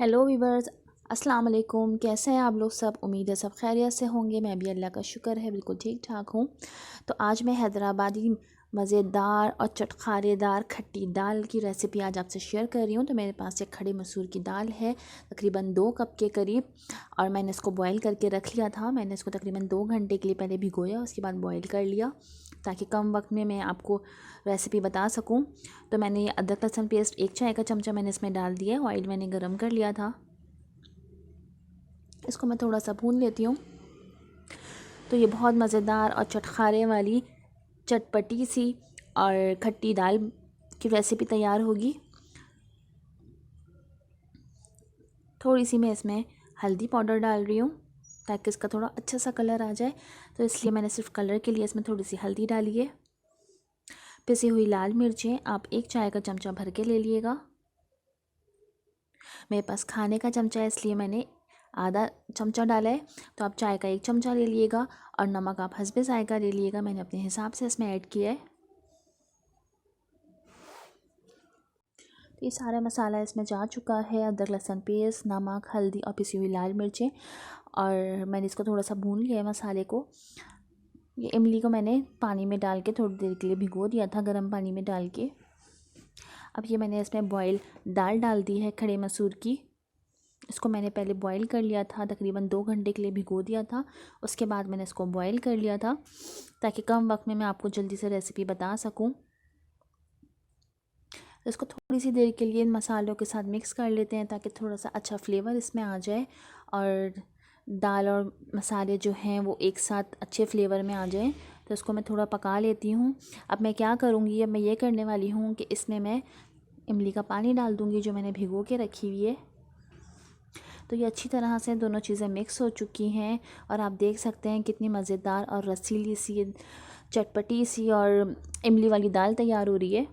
Hello viewers, अस्सलाम वालेकुम। कैसे हैं आप लोग सब? उम्मीद है सब खैरियत से होंगे। मैं भी अल्लाह का शुक्र है बिल्कुल ठीक ठाक हूँ। तो आज मैं हैदराबादी मज़ेदार और चटखारेदार खट्टी दाल की रेसिपी आज आपसे शेयर कर रही हूँ। तो मेरे पास एक खड़ी मसूर की दाल है तकरीबन 2 कप के करीब, और मैंने इसको बॉईल करके रख लिया था। मैंने इसको तकरीबन 2 घंटे के लिए पहले भिगोया, उसके बाद बॉईल कर लिया ताकि कम वक्त में मैं आपको रेसिपी बता सकूं। तो मैंने ये अदरक लहसुन पेस्ट 1 चाय का चमचा मैंने इसमें डाल दिया है। ऑयल मैंने गरम कर लिया था, इसको मैं थोड़ा सा भून लेती हूँ। तो ये बहुत मज़ेदार और चटखारे वाली चटपटी सी और खट्टी दाल की रेसिपी तैयार होगी। थोड़ी सी मैं इसमें हल्दी पाउडर डाल रही हूँ ताकि इसका थोड़ा अच्छा सा कलर आ जाए, तो इसलिए मैंने सिर्फ कलर के लिए इसमें थोड़ी सी हल्दी डाली है। पिसी हुई लाल मिर्चें आप 1 चाय का चमचा भर के ले लिएगा। मेरे पास खाने का चमचा है इसलिए मैंने आधा चमचा डाला है, तो आप चाय का 1 चमचा ले लिएगा। और नमक आप हस्बे जायका ले लिएगा, मैंने अपने हिसाब से इसमें ऐड किया है। तो ये सारा मसाला इसमें जा चुका है, अदरक लहसुन पेस्ट, नमक, हल्दी और पिसी हुई लाल मिर्चें, और मैंने इसको थोड़ा सा भून लिया है मसाले को। ये इमली को मैंने पानी में डाल के थोड़ी देर के लिए भिगो दिया था, गर्म पानी में डाल के। अब ये मैंने इसमें बॉयल दाल डाल दी है खड़े मसूर की। इसको मैंने पहले बॉईल कर लिया था, तकरीबन 2 घंटे के लिए भिगो दिया था। उसके बाद मैंने इसको बॉईल कर लिया था ताकि कम वक्त में मैं आपको जल्दी से रेसिपी बता सकूं। तो इसको थोड़ी सी देर के लिए मसालों के साथ मिक्स कर लेते हैं ताकि थोड़ा सा अच्छा फ्लेवर इसमें आ जाए और दाल और मसाले जो हैं वो एक साथ अच्छे फ्लेवर में आ जाएं। तो इसको मैं थोड़ा पका लेती हूँ। अब मैं क्या करूँगी, अब मैं ये करने वाली हूँ कि इसमें मैं इमली का पानी डाल दूँगी जो मैंने भिगो के रखी हुई है। तो ये अच्छी तरह से दोनों चीज़ें मिक्स हो चुकी हैं और आप देख सकते हैं कितनी मज़ेदार और रसीली सी चटपटी सी और इमली वाली दाल तैयार हो रही है।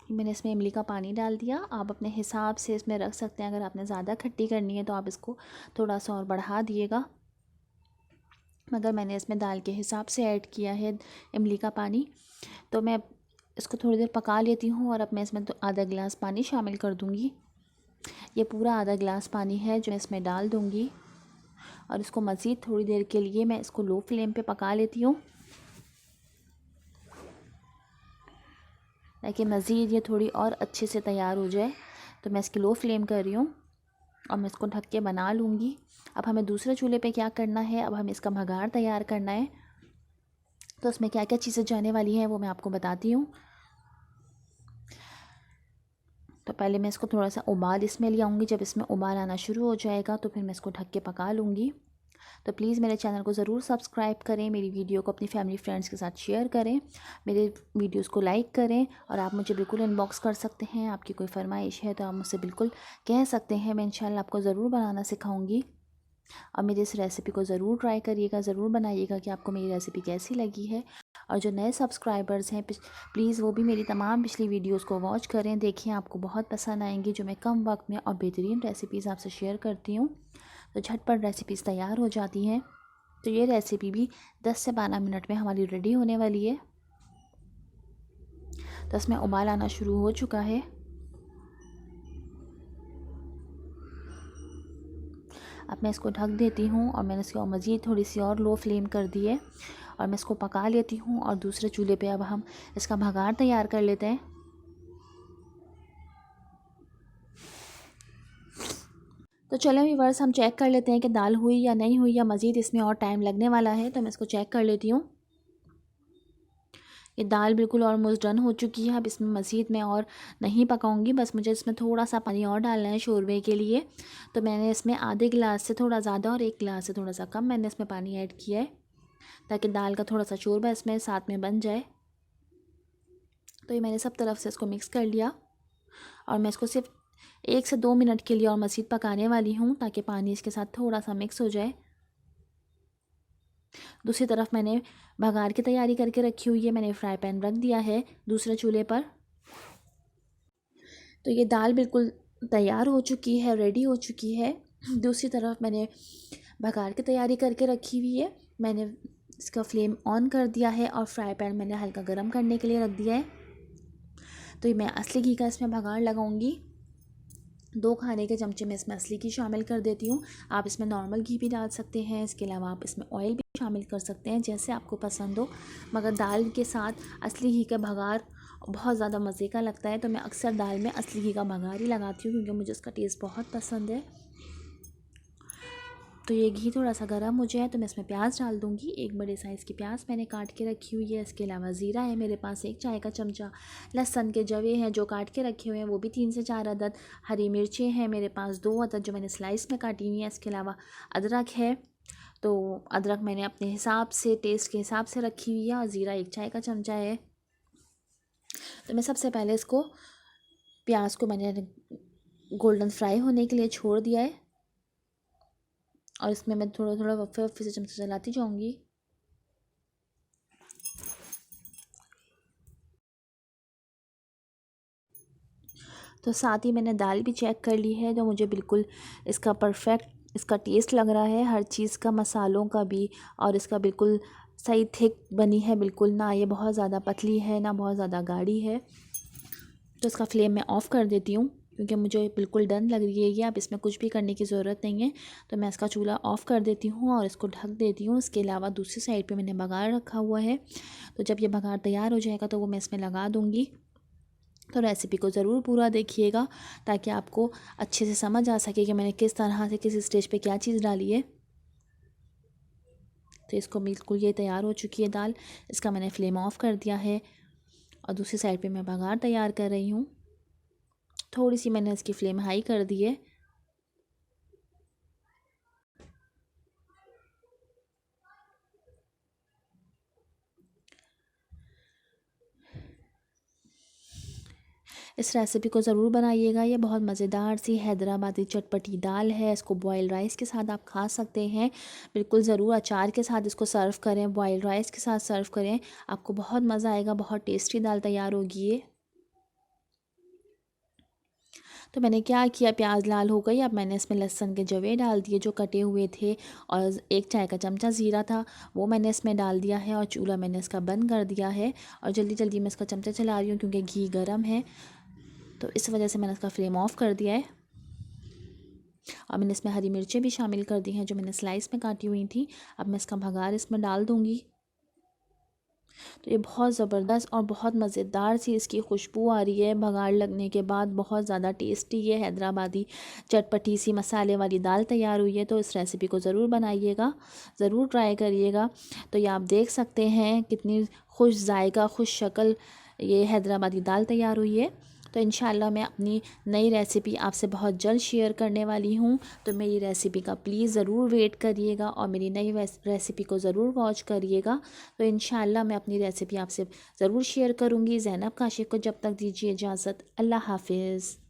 मैंने इसमें इमली का पानी डाल दिया। आप अपने हिसाब से इसमें रख सकते हैं, अगर आपने ज़्यादा खट्टी करनी है तो आप इसको थोड़ा सा और बढ़ा दिएगा, मगर मैंने इसमें दाल के हिसाब से ऐड किया है इमली का पानी। तो मैं इसको थोड़ी देर पका लेती हूँ और अब मैं इसमें आधा गिलास पानी शामिल कर दूँगी। ये पूरा आधा गिलास पानी है जो मैं इसमें डाल दूँगी, और इसको मज़ीद थोड़ी देर के लिए मैं इसको लो फ्लेम पे पका लेती हूँ ताकि मज़ीद ये थोड़ी और अच्छे से तैयार हो जाए। तो मैं इसकी लो फ्लेम कर रही हूँ और मैं इसको ढक के बना लूँगी। अब हमें दूसरे चूल्हे पे क्या करना है, अब हमें इसका भगार तैयार करना है। तो उसमें क्या क्या चीज़ें जाने वाली हैं वो मैं आपको बताती हूँ। तो पहले मैं इसको थोड़ा सा उबाल इसमें ले आऊँगी। जब इसमें उबाल आना शुरू हो जाएगा तो फिर मैं इसको ढक के पका लूँगी। तो प्लीज़ मेरे चैनल को ज़रूर सब्सक्राइब करें, मेरी वीडियो को अपनी फैमिली फ्रेंड्स के साथ शेयर करें, मेरे वीडियोस को लाइक करें, और आप मुझे बिल्कुल इनबॉक्स कर सकते हैं। आपकी कोई फरमाइश है तो आप मुझसे बिल्कुल कह सकते हैं, मैं इंशाल्लाह आपको ज़रूर बनाना सिखाऊंगी। और मेरी इस रेसिपी को ज़रूर ट्राई करिएगा, ज़रूर बनाइएगा कि आपको मेरी रेसिपी कैसी लगी है। और जो नए सब्सक्राइबर्स हैं प्लीज़ वो भी मेरी तमाम पिछली वीडियोस को वॉच करें, देखिए आपको बहुत पसंद आएंगी जो मैं कम वक्त में और बेहतरीन रेसिपीज़ आपसे शेयर करती हूँ। तो झटपट रेसिपीज़ तैयार हो जाती हैं। तो ये रेसिपी भी 10 से 12 मिनट में हमारी रेडी होने वाली है। तो इसमें उबाल आना शुरू हो चुका है। अब मैं इसको ढक देती हूँ और मैंने इसको मज़ीद थोड़ी सी और लो फ्लेम कर दी है और मैं इसको पका लेती हूँ। और दूसरे चूल्हे पे अब हम इसका भगार तैयार कर लेते हैं। तो चलें व्यूअर्स, हम चेक कर लेते हैं कि दाल हुई या नहीं हुई, या मज़ीद इसमें और टाइम लगने वाला है। तो मैं इसको चेक कर लेती हूँ। ये दाल बिल्कुल ऑलमोस्ट डन हो चुकी है। अब इसमें मज़ीद मैं और नहीं पकाऊंगी, बस मुझे इसमें थोड़ा सा पानी और डालना है शोरबे के लिए। तो मैंने इसमें आधे गिलास से थोड़ा ज़्यादा और 1 गिलास से थोड़ा सा कम मैंने इसमें पानी ऐड किया है ताकि दाल का थोड़ा सा शोरबा इसमें साथ में बन जाए। तो ये मैंने सब तरफ से इसको मिक्स कर लिया और मैं इसको सिर्फ 1 से 2 मिनट के लिए और मज़ीद पकाने वाली हूँ ताकि पानी इसके साथ थोड़ा सा मिक्स हो जाए। दूसरी तरफ मैंने भगार की तैयारी करके रखी हुई है। मैंने फ्राई पैन रख दिया है दूसरे चूल्हे पर। तो ये दाल बिल्कुल तैयार हो चुकी है, रेडी हो चुकी है। दूसरी तरफ मैंने भगार की तैयारी करके रखी हुई है। मैंने इसका फ्लेम ऑन कर दिया है और फ्राई पैन मैंने हल्का गर्म करने के लिए रख दिया है। तो ये मैं असली घी का इसमें भगार लगाऊंगी। 2 खाने के चमचे मैं इसमें असली घी शामिल कर देती हूँ। आप इसमें नॉर्मल घी भी डाल सकते हैं, इसके अलावा आप इसमें ऑयल भी शामिल कर सकते हैं, जैसे आपको पसंद हो। मगर दाल के साथ असली घी का बघार बहुत ज़्यादा मज़े का लगता है, तो मैं अक्सर दाल में असली घी का बघार ही लगाती हूँ क्योंकि मुझे उसका टेस्ट बहुत पसंद है। तो ये घी थोड़ा सा गर्म हो जाए तो मैं इसमें प्याज डाल दूँगी। एक बड़े साइज़ की प्याज मैंने काट के रखी हुई है। इसके अलावा ज़ीरा है मेरे पास 1 चाय का चमचा, लहसुन के जवे हैं जो काट के रखे हुए हैं वो भी 3 से 4 अदद, हरी मिर्चें हैं मेरे पास 2 अदद जो मैंने स्लाइस में काटी हुई हैं। इसके अलावा अदरक है, तो अदरक मैंने अपने हिसाब से, टेस्ट के हिसाब से रखी हुई है। और ज़ीरा 1 चाय का चमचा है। तो मैं सबसे पहले इसको, प्याज को मैंने गोल्डन फ्राई होने के लिए छोड़ दिया है और इसमें मैं थोड़ा थोड़ा वफ़े वफ़े से चमचा चलाती जाऊँगी। तो साथ ही मैंने दाल भी चेक कर ली है, तो मुझे बिल्कुल इसका परफेक्ट इसका टेस्ट लग रहा है, हर चीज़ का, मसालों का भी, और इसका बिल्कुल सही थिक बनी है, बिल्कुल ना ये बहुत ज़्यादा पतली है ना बहुत ज़्यादा गाढ़ी है। तो इसका फ्लेम मैं ऑफ़ कर देती हूँ क्योंकि मुझे बिल्कुल डन लग रही है ये। अब इसमें कुछ भी करने की ज़रूरत नहीं है, तो मैं इसका चूल्हा ऑफ़ कर देती हूँ और इसको ढक देती हूँ। इसके अलावा दूसरी साइड पे मैंने बघार रखा हुआ है, तो जब ये बघार तैयार हो जाएगा तो वो मैं इसमें लगा दूँगी। तो रेसिपी को ज़रूर पूरा देखिएगा ताकि आपको अच्छे से समझ आ सके कि मैंने किस तरह से किस स्टेज पे क्या चीज़ डाली है। तो इसको बिल्कुल, ये तैयार हो चुकी है दाल, इसका मैंने फ्लेम ऑफ़ कर दिया है और दूसरी साइड पे मैं बघार तैयार कर रही हूँ। थोड़ी सी मैंने इसकी फ्लेम हाई कर दी है। इस रेसिपी को ज़रूर बनाइएगा, ये बहुत मज़ेदार सी हैदराबादी चटपटी दाल है। इसको बॉयल्ड राइस के साथ आप खा सकते हैं, बिल्कुल ज़रूर अचार के साथ इसको सर्व करें, बॉयल्ड राइस के साथ सर्व करें, आपको बहुत मज़ा आएगा। बहुत टेस्टी दाल तैयार होगी ये। तो मैंने क्या किया, प्याज लाल हो गई, अब मैंने इसमें लहसुन के जवे डाल दिए जो कटे हुए थे, और 1 चाय का चमचा ज़ीरा था वो मैंने इसमें डाल दिया है, और चूल्हा मैंने इसका बंद कर दिया है। और जल्दी जल्दी मैं इसका चमचा चला रही हूँ क्योंकि घी गर्म है, तो इस वजह से मैंने इसका फ्लेम ऑफ़ कर दिया है। और मैंने इसमें हरी मिर्चें भी शामिल कर दी हैं जो मैंने स्लाइस में काटी हुई थी। अब मैं इसका बघार इसमें डाल दूँगी। तो ये बहुत ज़बरदस्त और बहुत मज़ेदार सी इसकी खुशबू आ रही है बघार लगने के बाद। बहुत ज़्यादा टेस्टी ये हैदराबादी चटपटी सी मसाले वाली दाल तैयार हुई है। तो इस रेसिपी को ज़रूर बनाइएगा, ज़रूर ट्राई करिएगा। तो ये आप देख सकते हैं कितनी खुश जायका, खुश शक्ल ये हैदराबादी दाल तैयार हुई है। तो इंशाल्लाह मैं अपनी नई रेसिपी आपसे बहुत जल्द शेयर करने वाली हूँ। तो मेरी रेसिपी का प्लीज़ ज़रूर वेट करिएगा और मेरी नई रेसिपी को ज़रूर वॉच करिएगा। तो इंशाल्लाह मैं अपनी रेसिपी आपसे ज़रूर शेयर करूँगी। ज़ैनब काशिफ़ को जब तक दीजिए इजाज़त। अल्लाह हाफ़िज़।